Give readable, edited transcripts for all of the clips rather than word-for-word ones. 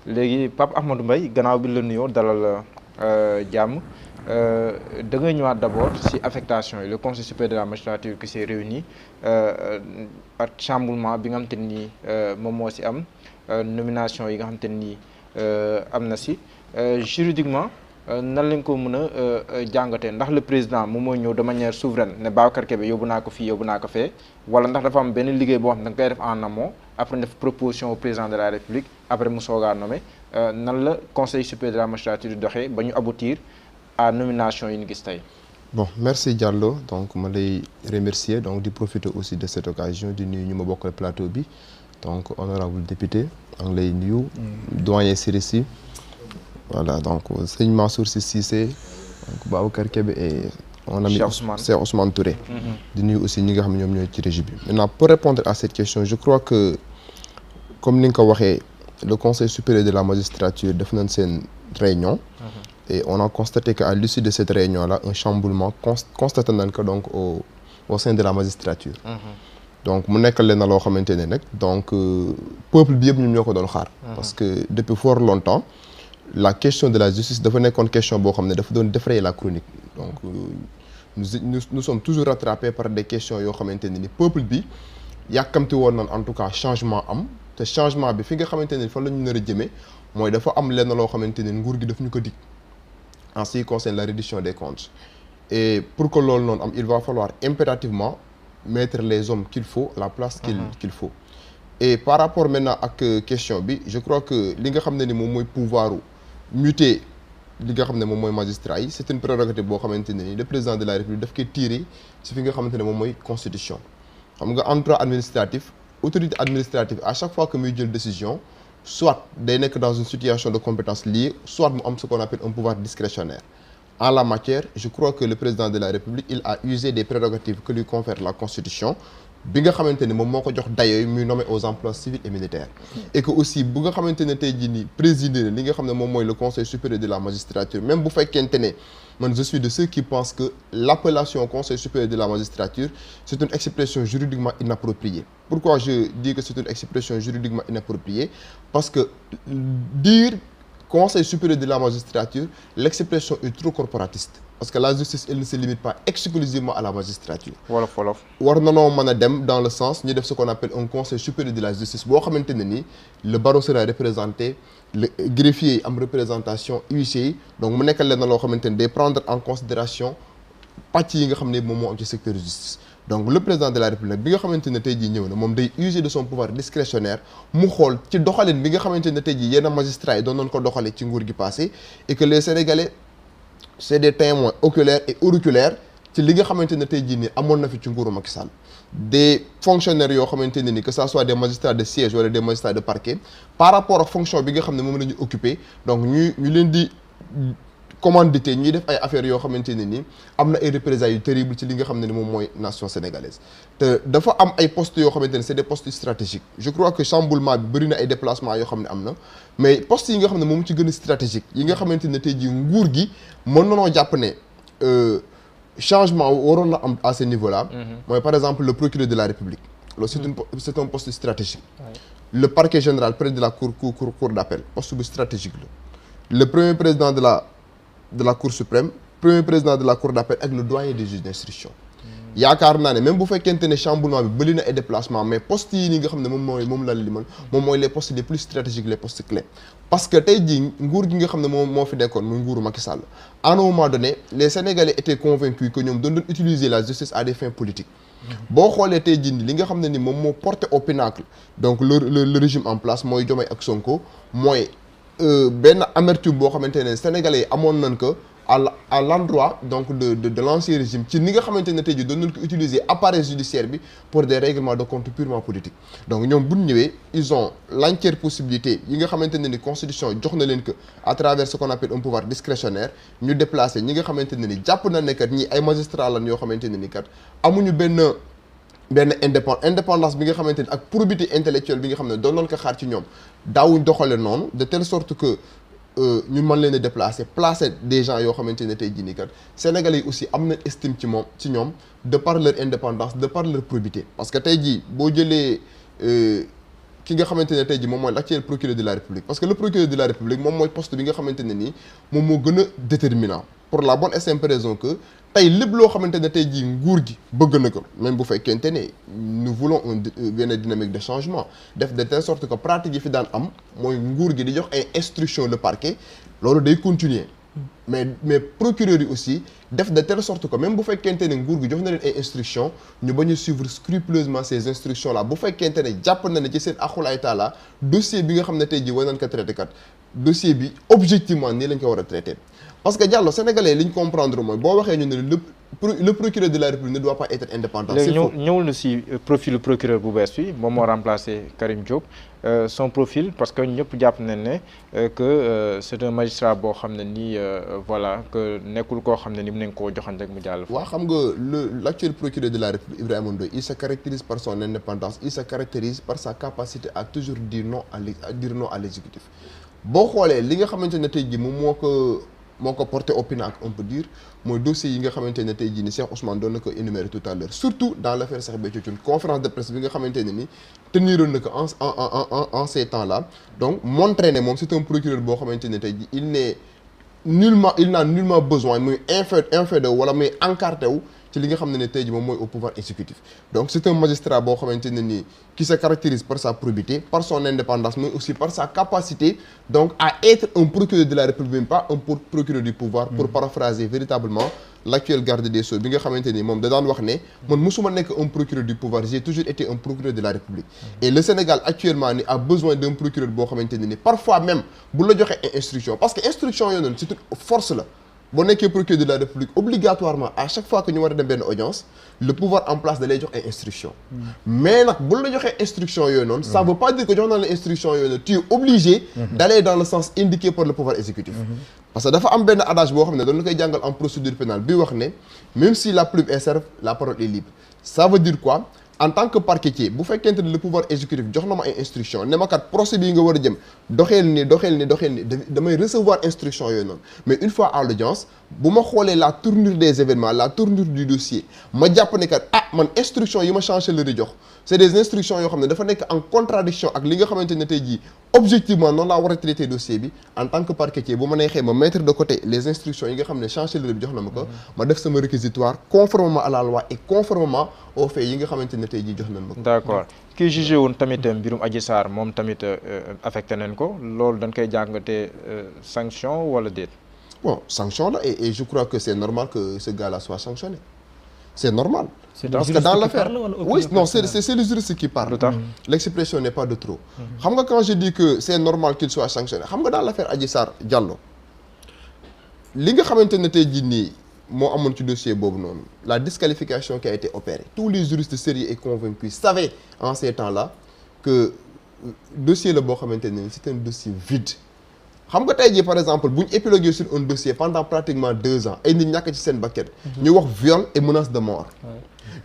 léegi Pape Ahmadou Mbaye gannaaw bi la nuyoo dalal jàmm da ngay ñëwaat d'abord ci affectation yi le conseil supérieur de la magistrature qui s'est réuni ak chamboulement bi nga xamante ni moom moo ci am nomination yi nga xamante ni am na ci juridiquement nan lañ ko mën a jàngatee ndax le président moom mooy ñëw de manière souveraine ne Babacar Kébé yóbbu naa ko fii yóbbu naa ko fee wala ndax dafa am benn liggéey boo xam ne da nga koy def en amont après def proposition au président de la République après mu soogaa nommé nan la conseil supérieur de la magistrature doxee ba ñu aboutir à nomination yi ñu gis tey. Bon, merci Diallo. Donc ma lay remercier donc di profiter aussi de cette occasion di nuyu ñu ma bokkal plateau bi donc honorable député maa ngi lay nuyu. doyen Sirissi. Voilà donc sëñ Mansour Sy Cissé donc Babacar Kébé et mon ami Cheikh Ousmane Touré. di nuyu aussi ñi nga xam ne ñoom ñooy ci régie bi. Maintenant pour répondre à cette question je crois que comme ni nga ko waxee le conseil supérieur de la magistrature def nañ seen réunion. Et on a constaté qu'à l'issue de cette réunion-là un chamboulement constaté nañ ko donc au sein de la magistrature. Donc mu nekk leen na loo xamante ne nag donc peuple bi yëpp ñun ñoo ko doon xaar. parce que depuis fort longtemps la question de la justice dafa nekkoon question boo xam ne dafa doon défrayer la chronique donc nous sommes toujours rattrapés par des questions yoo xamante ne ni peuple bi yàkkamti woon nañ en tout cas changement am te changement bi fi nga xamante ne fan la ñu nar a jëmee mooy dafa am lenn loo xamante ne nguur gi daf ñu ko dig en ce qui concerne la reddition des comptes et pour que loolu noonu am il va falloir impérativement mettre les hommes qu'il faut à la place qu'il faut et par rapport maintenant ak question bi je crois que li nga xam ne ni moom mooy pouvoir muter li nga xam ne moom mooy magistrat yi c'est une prérogative boo xamante ne ni le président de la République daf koy tirer ci fi nga xamante ne moom mooy constitution xam nga en droit administratif autorité administrative à chaque fois que muy jël décision soit day nekk dans une situation de compétence liée soit mu am ce qu'on appelle un pouvoir discrétionnaire en la matière je crois que le président de la République il a usé des prérogatives que lui confère la constitution bi nga xamante ne moom moo ko jox dayoo muy nommé aux emplois civils et militaires et que aussi bu nga xamante ne tey jii nii présider li nga xam ne moom mooy le conseil supérieur de la magistrature même bu fekkente ne man je suis de ceux qui pensent que l'appellation conseil supérieur de la magistrature c'est une expression juridiquement inappropriée. Pourquoi je dis que c'est une expression juridiquement inappropriée? Parce que dire conseil supérieur de la magistrature, l'expression est trop corporatiste. Parce que la justice, elle ne se limite pas exclusivement à la magistrature. Voilà. war nanoo mën a dem dans le sens ñu def ce qu'on appelle un conseil supérieur de la justice boo xamante ne ni le barreau sera représenté le greffier yi am représentation huissier yi donc mu nekk leen na loo xamante ni day prendre en considération pàcc yi nga xam ne moom moo am ci secteur justice. Donc le président de la République bi nga xamante ne tey jii ñëw na moom day user de son pouvoir discrétionnaire mu xool ci doxalin bi nga xamante ne tey jii yenn magistrats yi doon nañ ko doxalee ci nguur gi passé et que les Sénégalais c'est des témoins oculaires et auriculaires ci li nga xamante ne tey jii nii amoon na fi ci nguuru Macky Sall des fonctionnaires yoo xamante ne ni que ça soit des magistrats de siège wala des magistrats de parquet par rapport ak fonction bi nga xam ne moom la ñu occupé donc ñu leen di commandité ñuy def ay affaires yoo xamante ne ni am na ay représailles yu terrible ci li nga xam ne ni moom mooy nation sénégalaise te dafa am ay postes yoo xamante ne c'est des postes stratégiques je crois que chamboulement bi bëri na ay déplacements yoo xam ne am na mais postes yi nga xam ne moom ci gën a stratégique yi nga xamante ne tey jii nguur gi mën nanoo jàpp ne changement waroon na am à ce niveau là mooy par exemple le procureur de la République loolu c'est un poste stratégique le parquet général près de la cour d'appel poste bu stratégique la le premier président de la Cour suprême premier président de la Cour d'appel ak le doyen des juges d'instruction yaakaar naa ne même bu fekkente ne chamboulement bi bëri na ay déplacement mais postes yi nii nga xam ne moom la limal moom mooy les postes les plus stratégiques les postes clés parce que tey jii nguur gi nga xam ne moo fi nekkoon muy nguuru Macky Sall à un moment donné les Sénégalais étaient convaincus que ñoom doon utiliser la justice à des fins politiques boo xoolee tey jii li nga xam ne ni moom moo porté au pinacle donc le régime en place mooy Diomaye ak Sonko mooy benn amertume boo xamante ne Sénégalais yi amoon nañ ko à l'endroit donc de l'ancien régime ci ni nga xamante ne tey jii doon nañ ko utiliser appareil judiciaire bi pour des règlements de compte purement politiques donc ñoom bu ñu ñëwee ils ont l'entière possibilité yi nga xamante ne ni constitution jox na leen que à travers ce qu'on appelle un pouvoir discrétionnaire ñu déplacer ñi nga xamante ne ni jàpp na ne kat ñi ay magistrats lan yoo xamante ne ni kat amuñu benn indépendance bi nga xamante ni ak probité intellectuelle bi nga xam ne doon nañ ko xaar ci ñoom daawuñ doxale noonu de telle sorte que ñu mën leen a déplacer placer des gens yoo xamante ne tey jii nii kat Sénégalais yi aussi am na estime ci ñoom de par leur indépendance de par leur probité parce que tey jii boo jëlee ki nga xamante ne tey jii moom mooy l'actuel procureur de la République parce que le procureur de la République moom mooy poste bi nga xamante ne nii moom moo gën a déterminant pour la bonne et simple raison que tey lépp loo xamante ne tey jii nguur gi bëgg na ko même bu fekkente ne nous voulons benn dynamique de changement def de telle sorte que pratique yi fi daan am mooy nguur gi di jox ay instructions le parquet loolu day continuer mais procureur yi aussi def de telle sorte que même bu fekkente ne nguur gi jox na leen ay instructions ñu bañ a suivre scrupuleusement ces instructions là bu fekkente ne jàpp na ne ci seen axulaay taala dossier bi nga xam ne tey jii war nañ ko traité kat dossier bi objectivement nii lañ ko war a traité parce que Diallo sénégalais li ñu comprendre mooy boo waxee ñu ne le procureur de la République ne doit pas être indépendant. léegi ñëwul na si profil procureur bu bees bi moom moo remplacé Karim Diop son profil parce que ñëpp jàpp nañ ne que c'est un magistrat boo xam ne nii voilà que nekkul koo xam ne ni mu nañ koo joxan rek mu jàll. waaw xam nga l'actuel procureur de la République Ibrahima Ndoye il se caractérise par son indépendance il se caractérise par sa capacité à toujours dire non à l'exécutif boo xoolee li nga xamante ne tey jii moom moo ko porté au pinacle on peut dire mooy dossier yi nga xamante ne tey jii ni Cheikh Ousmane doon na ko énumérer tout à l'heure surtout dans l'affaire Cheikh Béthio Thioune conférence de presse bi nga xamante ne ni teniroon na ko en ces temps là donc montré ne moom c'est un procureur boo xamante ne tey jii il n'a nullement besoin muy inféodé wala muy encarté wu ci li nga xam ne tey jii moom mooy au pouvoir exécutif donc c'est un magistrat boo xamante ne nii qui se caractérise par sa probité par son indépendance mais aussi par sa capacité donc à être un procureur de la République pas un procureur du pouvoir pour paraphraser véritablement l'actuel garde des Sceaux bi nga xamante ni moom da daan wax ne man mosuma nekk un procureur du pouvoir j'ai toujours été un procureur de la République et le Sénégal actuellement ni a besoin d'un procureur boo xamante ne ni parfois même bu la joxee instruction parce que instruction yooyu noonu c'est une force la boo nekkee procureur de la République obligatoirement à chaque fois que ñu war a dem benn audience le pouvoir en place da lay jox ay instructions mais nag bu la joxee instruction yooyu noonu ça veut pas dire que jox naa la instruction yooyu noonu tu es obligé d'aller dans le sens indiqué par le pouvoir exécutif parce que dafa am benn adage boo xam ne doon na koy jàngal en procédure pénale bi wax ne même si la plume est serve la parole est libre ça veut dire quoi en tant que parquetier bu fekkente ne le pouvoir exécutif jox na ma ay instruction ne ma kat procès bii nga war a jëm doxeel ni damay recevoir instruction yooyu noonu mais une fois à l'audience bu ma xoolee la tournure des événements la tournure du dossier ma jàpp ne kat man instruction yi ma chancellerie di jox c'est des instructions yoo xam ne dafa nekk en contradiction ak li nga xamante ne tey jii objectivement noonu laa war a traiter dossier bi en tant que parquetier bu ma neexee ma mettre de côté les instructions yi nga xam ne chancellerie bi jox na ma ko ma def sama réquisitoire conformément à la loi et conformément aux faits yi nga xamante ne tey jii jox nañ ma ko. d'accord kii jugé woon tamit mbirum Adji Sarr moom tamit affecté nañ ko loolu dañ koy jàngatee sanction wala déet. bon sanction la et je crois que c'est normal que ce gars-là soit sanctionné c'est normal. Parce que dans l'affaire oui non c'est le juriste qui parle. L'expression n'est pas de trop. xam nga quand je dis que c'est normal qu'il soit sanctionné xam nga dans l'affaire Adji Sarr Diallo li nga xamante ne tey jii nii moo amoon ci dossier boobu noonu la disqualification qui a été opérée tous les juristes sérieux et convaincus savaient en ces temps-là que dossier la boo xamante ne c'est un dossier vide. xam nga tey jii par exemple bu ñu épilogué sur un dossier pendant pratiquement 2 ans ay nit ñàkk ci seen bakkan ñu wax viol et menace de mort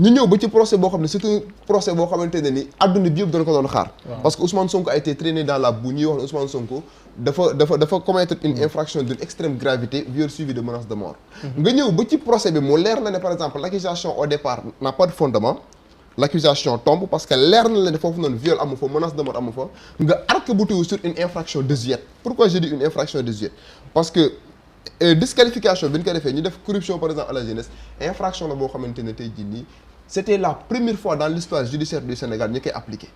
ñu ñëw ba ci procès boo xam ne c'est un procès boo xamante ne ni adduna bi yëpp doon ko doon xaar parce que Ousmane Sonko a été traîné dans la boue ñuy wax ne Ousmane Sonko dafa commettre une infraction d'une extrême gravité viol suivi de menace de mort nga ñëw ba ci procès bi mu leer na ne par exemple l'accusation au départ n'a pas de fondement l'accusation tombe parce que leer na la ne foofu noonu viol amu fa menace de mort amu fa nga arc-bouté sur une infraction désuète pourquoi je dis une infraction désuète parce que disqualification bi ñu ko defee ñu def corruption par exemple à la jeunesse infraction la boo xamante ne tey jii nii c'était la première fois dans l'histoire judiciaire du Sénégal ñu koy appliqué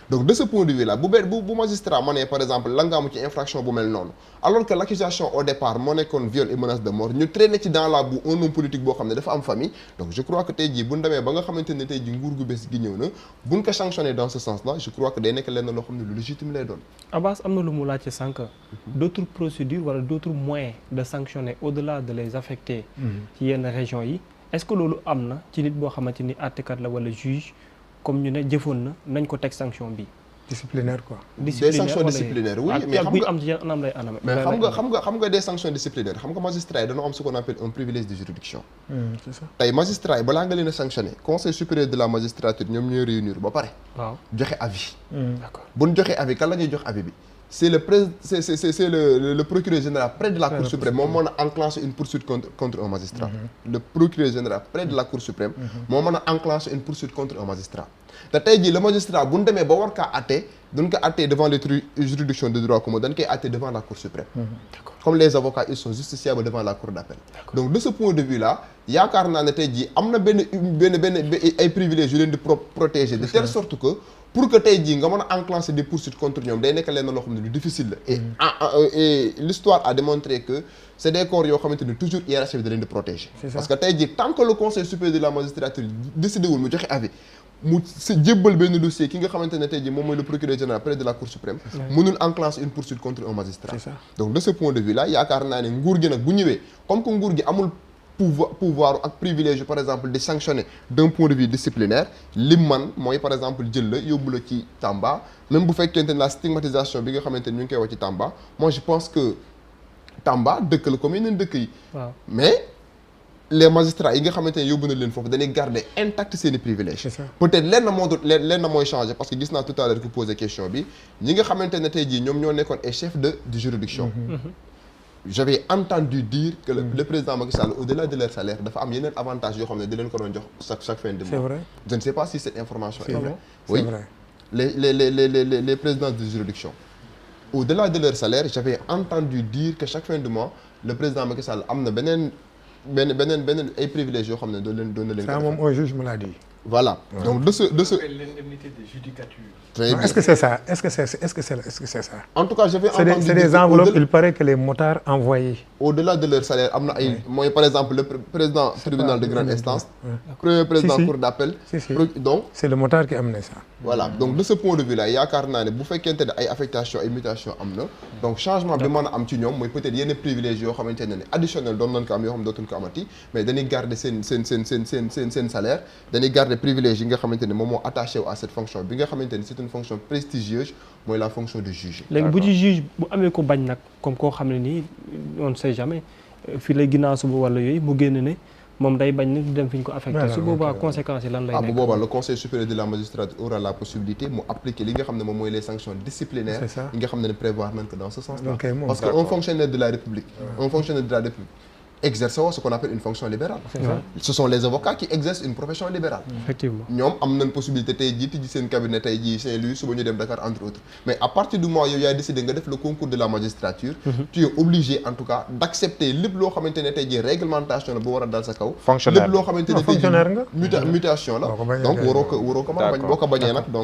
donc de ce point de vue là bu magistrat ma ne par exemple la nga am ci infraction bu mel noonu alors que l'accusation au départ moo nekkoon viol et menace de mort ñu traîné ci dans la boue un homme politique boo xam ne dafa am famille donc je crois que tey jii bu ñu demee ba nga xamante ne tey jii nguur gu bees gi ñëw na bu ñu ko sanctionné dans ce sens là je crois que day nekk lenn loo xam ne lu légitime lay doon. Abbas am na lu mu laajte sànq. d'autres procédures wala d'autres moyens de sanctionner au-delà de les affecter. ci yenn régions yi est-ce que loolu am na ci nit boo xamante ni àttekat la wala juge. comme ñu ne jëfoon na nañ ko teg sanction bi. disciplinaire quoi. des sanctions disciplinaires oui mais xam nga am ci anam lay anam. mais xam nga des sanctions disciplinaires xam nga magistrat yi dañoo am ce qu'on appelle un privilège de juridiction. c'est ça tey magistrat yi balaa nga leen a sanctionner conseil supérieur de la magistrature ñoom ñooy réunir ba pare. waaw joxe avis. d'accord bu ñu joxee avis kan la ñuy jox avis bi c'est le procureur général près de la Cour suprême moom mën a enclencher une poursuite contre un magistrat. Le procureur général près de la Cour suprême moo mën a enclencher une poursuite contre un magistrat. te tey jii le magistrat bu ñu demee ba war kaa àtte duñ ko àttee devant les juridictions de droit commun dañ koy àttee devant la Cour suprême. Comme les avocats ils sont justiciables devant la Cour d'appel. Donc de ce point de vue là yaakaar naa ne tey jii am na benn ay privilèges yu leen di protéger de telle sorte que pour que tey jii nga mën a enclencher des poursuites contre ñoom day nekk leen loo xam ne lu difficile la. Et l'histoire a démontré que c'est des corps yoo xamante ni toujours hiérarchie bi da leen di protéger. Parce que tey jii tant que le conseil supérieur de la magistrature décidé wul mu joxe avis mu jébbal benn dossier ki nga xamante ne tey jii moom mooy le procureur général près de la Cour suprême mënul enclencher une poursuite contre un magistrat. Donc de ce point de vue là yaakaar naa ne nguur gi nag bu ñëwee comme que nguur gi amul pouvoir ak privilège par exemple de sanctionner d'un point de vue disciplinaire lim man mooy par exemple jël la yóbbu la ci Tamba même bu fekkente ne la stigmatisation bi nga xamante ni ñu ngi koy wax ci Tamba moi je pense que Tamba dëkk la comme yeneen dëkk yi mais les magistrats yi nga xamante ne yóbbu na leen foofu dañuy garder intact seeni privilèges peut-être lenn mooy changer parce que gis naa tout à l'heure ku poser question bi ñi nga xamante ne tey jii ñoom ñoo nekkoon ay chef de juridiction j'avais entendu dire que le président Macky Sall au-delà de leur salaire dafa am yeneen avantages yoo xam ne di leen ko doon jox chaque fin de mois. C'est vrai. Je ne sais pas si cette information est vraie. Oui. C'est vrai. Les présidents de juridiction au-delà de leur salaire j'avais entendu dire que chaque fin de mois le président Macky Sall am na beneen ay privilèges yoo xam ne doon na leen. Ça moom un juge me l'a dit. Voilà. Ouais. Donc de ce l'indemnité de judicature. Très bien. Est-ce que c'est ça? Est-ce que c'est ça? En tout cas, j'avais entendu c'est des enveloppes, il paraît que les motards envoyés. Au-delà de leur salaire, am na ay mooy par exemple le président tribunal de grande instance, premier président cour d'appel. Donc c'est le motard qui amène ça. Voilà. Donc de ce point de vue là yaakaar naa ne bu fekkente ne ay affectation ay mutation am na donc changement bi mën a am ci ñoom mooy peut-être yenn privilèges yoo xamante ne additionnel doon nañ ko am yoo xam ne dootuñ ko amati mais dañuy garder seen salaire dañuy garder privilèges yi nga xamante ne moom moo attaché wu à cette fonction bi nga xamante ne c'est une fonction prestigieuse mooy la fonction de juge. léegi bu ci juge bu amee ko bañ nag comme koo xam ne nii on ne sait jamais fii lay ginnaaw suba wala yooyu mu génn ne moom day bañ ni du dem fi ñu ko affecté su boobaa conséquences yi lan lay nekk. bu boobaa le conseil supérieur de la magistrature aura la possibilité mu appliquer li nga xam ne moom mooy les sanctions disciplinaires yi nga xam ne prévoir nañ ko dans ce sens là parce que un fonctionnaire de la République exerce ce qu'on appelle une fonction libérale. Ce sont les avocats qui exercent une profession libérale. Effectivement. ñoom am nañ possibilité tey jii tijji seen cabinet tey jii Saint-Louis suba ñu dem Dakar entre autres mais à partir du moment yow yaay décidé nga def le concours de la magistrature. Tu es obligé en tout cas d'accepter lépp loo xamante ne tey jii réglementation la bu war a dal sa kaw. fonctionnaire lépp loo xamante ne tey jii mutation la donc waroo ko mën a bañ boo ko bañee nag donc